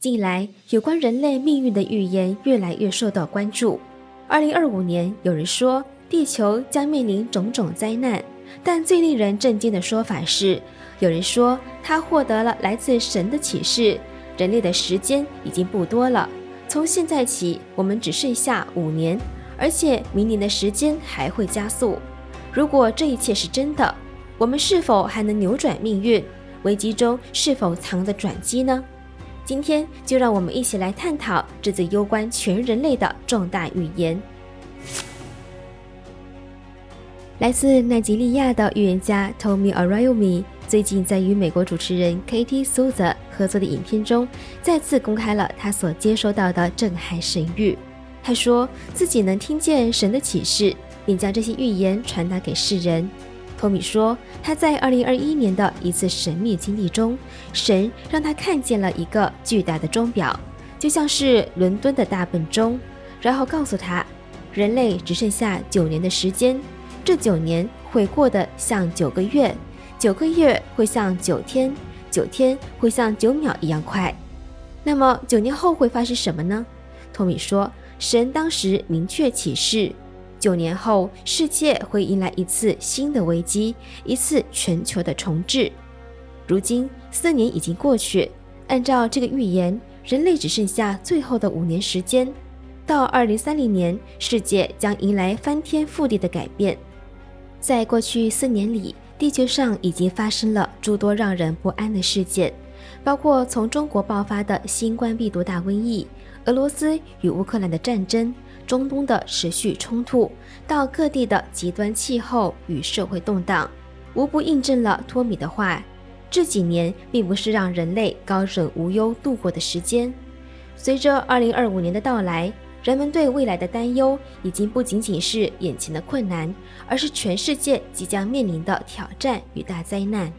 近来有关人类命运的预言越来越受到关注。2025年，有人说地球将面临种种灾难，但最令人震惊的说法是，有人说他获得了来自神的启示，人类的时间已经不多了，从现在起我们只剩下5年，而且明年的时间还会加速。如果这一切是真的，我们是否还能扭转命运？危机中是否藏着转机呢？今天就让我们一起来探讨这则攸关全人类的重大预言。来自奈及利亚的预言家 Tomi Arayomi 最近在与美国主持人 Katie Souza 合作的影片中，再次公开了他所接收到的震撼神谕。他说自己能听见神的启示，并将这些预言传达给世人。托米说，他在2021年的一次神秘经历中，神让他看见了一个巨大的钟表，就像是伦敦的大笨钟，然后告诉他，人类只剩下9年的时间，这9年会过得像9个月，9个月会像9天，9天会像9秒一样快。那么9年后会发生什么呢？托米说，神当时明确启示，9年后，世界会迎来一次新的危机，一次全球的重置。如今4年已经过去，按照这个预言，人类只剩下最后的5年时间。到2030年，世界将迎来翻天覆地的改变。在过去4年里，地球上已经发生了诸多让人不安的事件，包括从中国爆发的新冠病毒大瘟疫、俄罗斯与乌克兰的战争、中东的持续冲突，到各地的极端气候与社会动荡，无不印证了托米的话，这几年并不是让人类高枕无忧度过的时间。随着2025年的到来，人们对未来的担忧已经不仅仅是眼前的困难，而是全世界即将面临的挑战与大灾难。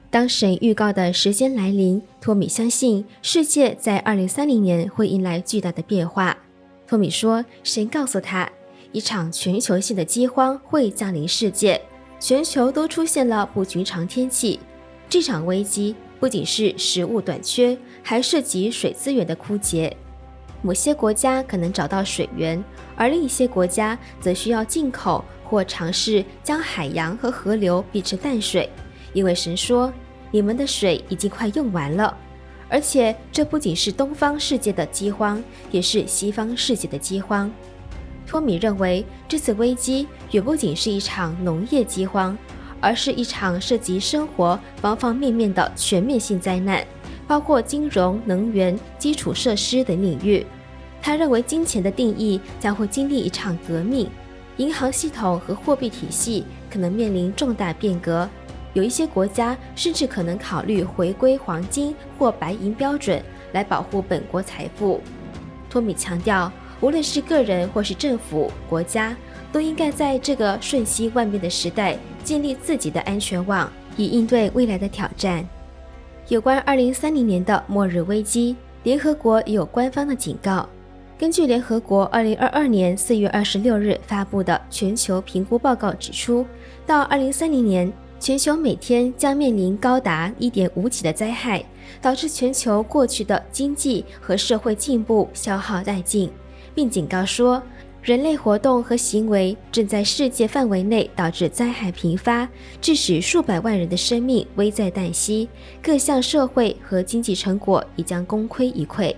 当神预告的时间来临，托米相信世界在2030年会迎来巨大的变化。托米说，神告诉他，一场全球性的饥荒会降临世界，全球都出现了不寻常天气。这场危机不仅是食物短缺，还涉及水资源的枯竭。某些国家可能找到水源，而另一些国家则需要进口或尝试将海洋和河流变成淡水。因为神说，你们的水已经快用完了。而且这不仅是东方世界的饥荒，也是西方世界的饥荒。托米认为，这次危机远不仅是一场农业饥荒，而是一场涉及生活方方面面的全面性灾难，包括金融、能源、基础设施等领域。他认为金钱的定义将会经历一场革命，银行系统和货币体系可能面临重大变革，有一些国家甚至可能考虑回归黄金或白银标准来保护本国财富。托米强调，无论是个人或是政府、国家，都应该在这个瞬息万变的时代建立自己的安全网，以应对未来的挑战。有关2030年的末日危机，联合国也有官方的警告。根据联合国2022年4月26日发布的全球评估报告指出，到2030年，全球每天将面临高达 1.5 起的灾害，导致全球过去的经济和社会进步消耗殆尽，并警告说，人类活动和行为正在世界范围内导致灾害频发，致使数百万人的生命危在旦夕，各项社会和经济成果已将功亏一篑。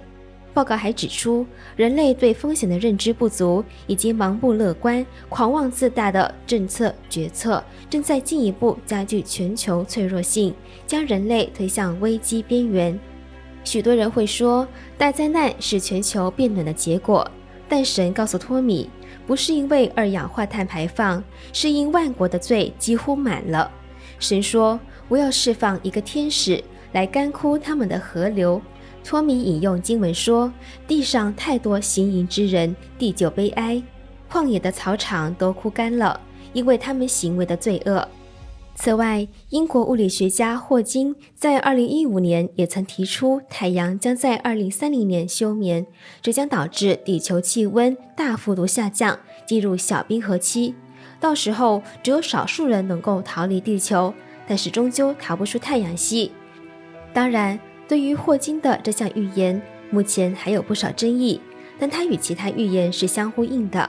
报告还指出，人类对风险的认知不足，以及盲目乐观、狂妄自大的政策决策，正在进一步加剧全球脆弱性，将人类推向危机边缘。许多人会说，大灾难是全球变暖的结果，但神告诉托米，不是因为二氧化碳排放，是因万国的罪几乎满了。神说，我要释放一个天使来干枯他们的河流。托米引用经文说，地上太多行淫之人，地就悲哀，旷野的草场都枯干了，因为他们行为的罪恶。此外，英国物理学家霍金在2015年也曾提出，太阳将在2030年休眠，这将导致地球气温大幅度下降，进入小冰河期。到时候，只有少数人能够逃离地球，但是终究逃不出太阳系。当然，对于霍金的这项预言，目前还有不少争议，但它与其他预言是相呼应的。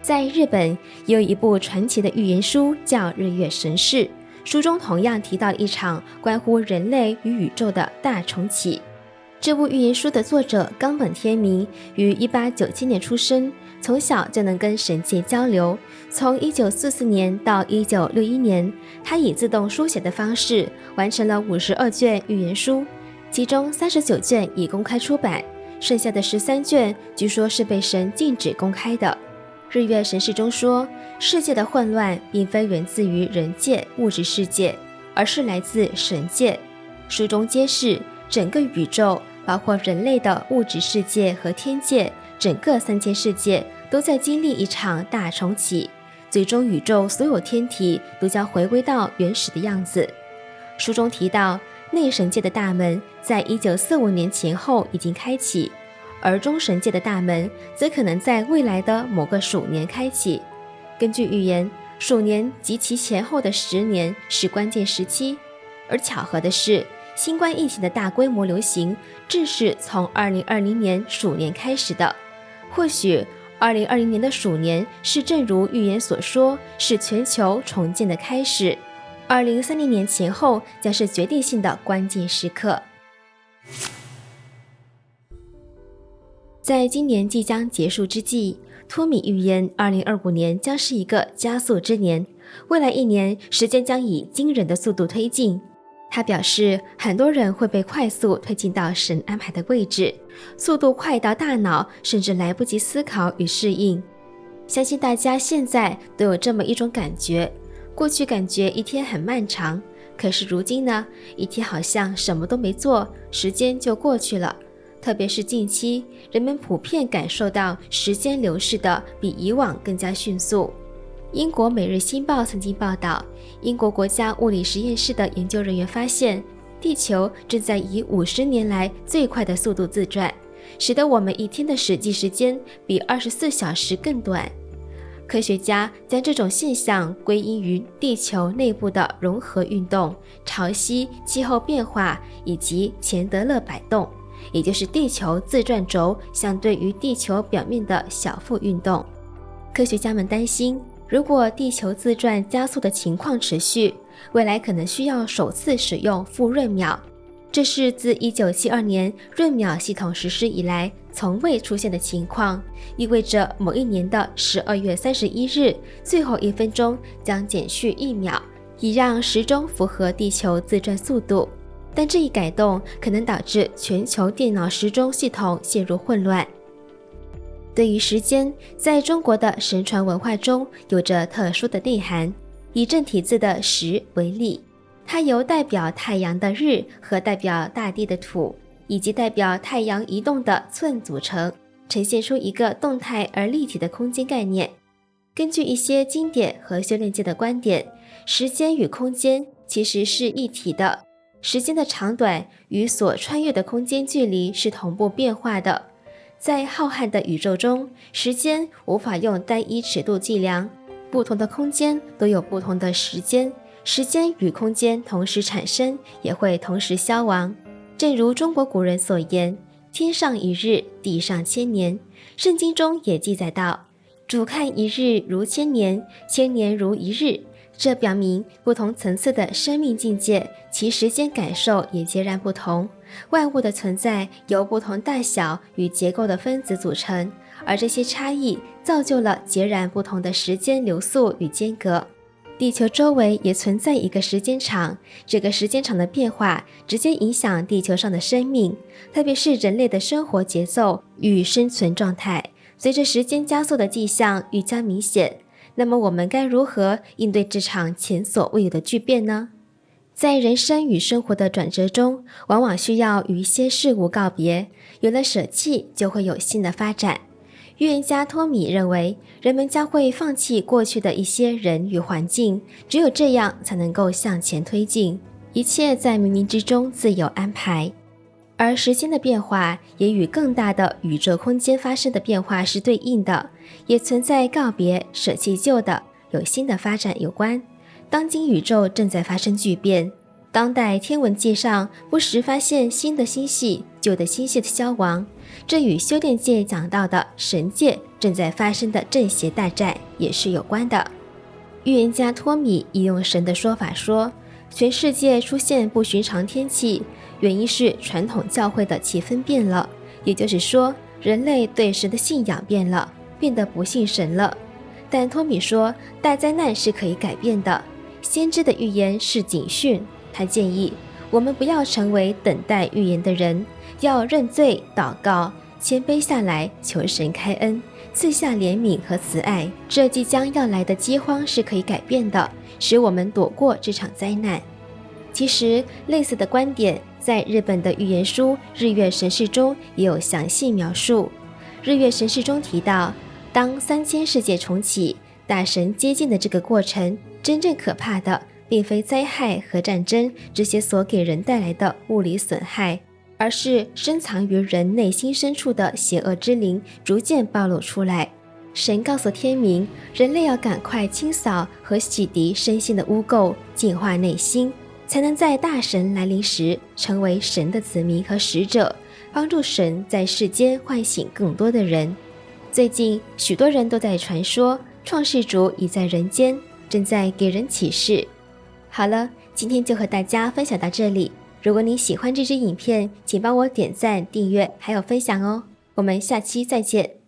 在日本，也有一部传奇的预言书叫《日月神事》，书中同样提到一场关乎人类与宇宙的大重启。这部预言书的作者冈本天明于1897年出生，从小就能跟神界交流。从1944年到1961年，他以自动书写的方式完成了52卷预言书，其中39卷已公开出版，剩下的13卷据说是被神禁止公开的。日月神事中说，世界的混乱并非源自于人界物质世界，而是来自神界。书中揭示，整个宇宙包括人类的物质世界和天界，整个3000世界都在经历一场大重启，最终宇宙所有天体都将回归到原始的样子。书中提到，内神界的大门在1945年前后已经开启，而中神界的大门则可能在未来的某个鼠年开启。根据预言，鼠年及其前后的10年是关键时期，而巧合的是，新冠疫情的大规模流行正是从2020年鼠年开始的。或许2020年的鼠年是正如预言所说，是全球重建的开始。2030年前后将是决定性的关键时刻。在今年即将结束之际，托米预言2025年将是一个加速之年，未来1年时间将以惊人的速度推进。他表示，很多人会被快速推进到神安排的位置，速度快到大脑甚至来不及思考与适应。相信大家现在都有这么一种感觉，过去感觉一天很漫长，可是如今呢，一天好像什么都没做，时间就过去了。特别是近期，人们普遍感受到时间流逝的比以往更加迅速。英国《每日新报》曾经报道，英国国家物理实验室的研究人员发现，地球正在以50年来最快的速度自转，使得我们一天的实际时间比24小时更短。科学家将这种现象归因于地球内部的融合运动、潮汐、气候变化以及钱德勒摆动，也就是地球自转轴相对于地球表面的小腹运动。科学家们担心，如果地球自转加速的情况持续，未来可能需要首次使用负闰秒，这是自1972年闰秒系统实施以来从未出现的情况，意味着某一年的12月31日最后1分钟将减去1秒，以让时钟符合地球自转速度。但这一改动可能导致全球电脑时钟系统陷入混乱。对于时间，在中国的神传文化中有着特殊的内涵。以正体字的时为例，它由代表太阳的日和代表大地的土，以及代表太阳移动的寸组成，呈现出一个动态而立体的空间概念。根据一些经典和修炼界的观点，时间与空间其实是一体的，时间的长短与所穿越的空间距离是同步变化的。在浩瀚的宇宙中，时间无法用单一尺度计量，不同的空间都有不同的时间，时间与空间同时产生，也会同时消亡。正如中国古人所言，天上一日，地上千年。圣经中也记载道，主看一日如千年，千年如一日。这表明不同层次的生命境界，其时间感受也截然不同。万物的存在由不同大小与结构的分子组成，而这些差异造就了截然不同的时间流速与间隔。地球周围也存在一个时间场，这个时间场的变化直接影响地球上的生命，特别是人类的生活节奏与生存状态。随着时间加速的迹象愈加明显，那么我们该如何应对这场前所未有的巨变呢？在人生与生活的转折中，往往需要与一些事物告别，有了舍弃，就会有新的发展。预言家托米认为，人们将会放弃过去的一些人与环境，只有这样才能够向前推进，一切在冥冥之中自有安排。而时间的变化也与更大的宇宙空间发生的变化是对应的，也存在告别、舍弃旧的，有新的发展有关。当今宇宙正在发生巨变，当代天文界上不时发现新的星系、旧的星系的消亡，这与修炼界讲到的神界正在发生的正邪大战也是有关的。预言家托米引用神的说法说，全世界出现不寻常天气，原因是传统教会的气氛变了，也就是说，人类对神的信仰变了，变得不信神了。但托米说，大灾难是可以改变的，先知的预言是警讯。他建议我们不要成为等待预言的人，要认罪祷告，谦卑下来，求神开恩，赐下怜悯和慈爱。这即将要来的饥荒是可以改变的，使我们躲过这场灾难。其实类似的观点在日本的预言书《日月神事》中也有详细描述。日月神事中提到，当3000世界重启，大神接近的这个过程，真正可怕的并非灾害和战争这些所给人带来的物理损害，而是深藏于人内心深处的邪恶之灵逐渐暴露出来。神告诉天民，人类要赶快清扫和洗涤身心的污垢，净化内心，才能在大神来临时成为神的子民和使者，帮助神在世间唤醒更多的人。最近许多人都在传说创世主已在人间，正在给人启示。好了，今天就和大家分享到这里。如果你喜欢这支影片，请帮我点赞、订阅还有分享哦。我们下期再见。